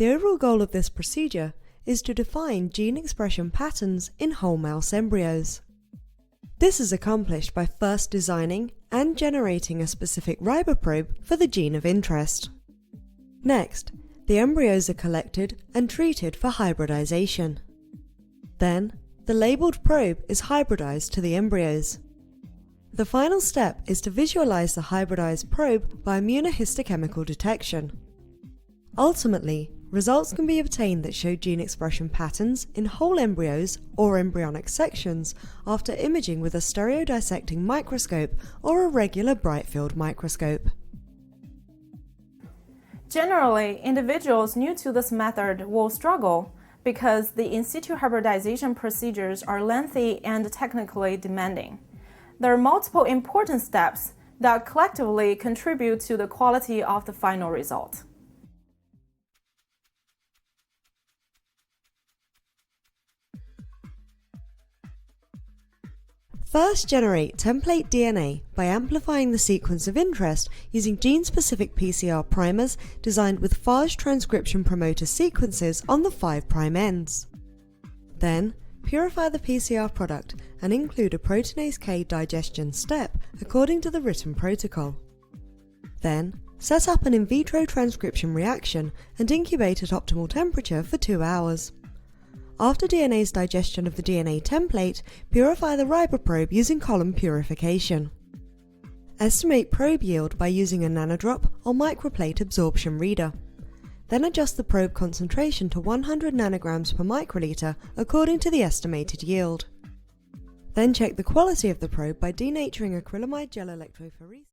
The overall goal of this procedure is to define gene expression patterns in whole mouse embryos. This is accomplished by first designing and generating a specific riboprobe for the gene of interest. Next, the embryos are collected and treated for hybridization. Then, the labeled probe is hybridized to the embryos. The final step is to visualize the hybridized probe by immunohistochemical detection. Ultimately, results can be obtained that show gene expression patterns in whole embryos or embryonic sections after imaging with a stereodissecting microscope or a regular bright field microscope. Generally, individuals new to this method will struggle because the in situ hybridization procedures are lengthy and technically demanding. There are multiple important steps that collectively contribute to the quality of the final result. First, generate template DNA by amplifying the sequence of interest using gene-specific PCR primers designed with phage transcription promoter sequences on the 5' ends. Then, purify the PCR product and include a proteinase K digestion step according to the written protocol. Then, set up an in vitro transcription reaction and incubate at optimal temperature for 2 hours. After DNA's digestion of the DNA template, purify the riboprobe using column purification. Estimate probe yield by using a nanodrop or microplate absorption reader. Then adjust the probe concentration to 100 nanograms per microliter according to the estimated yield. Then check the quality of the probe by denaturing acrylamide gel electrophoresis.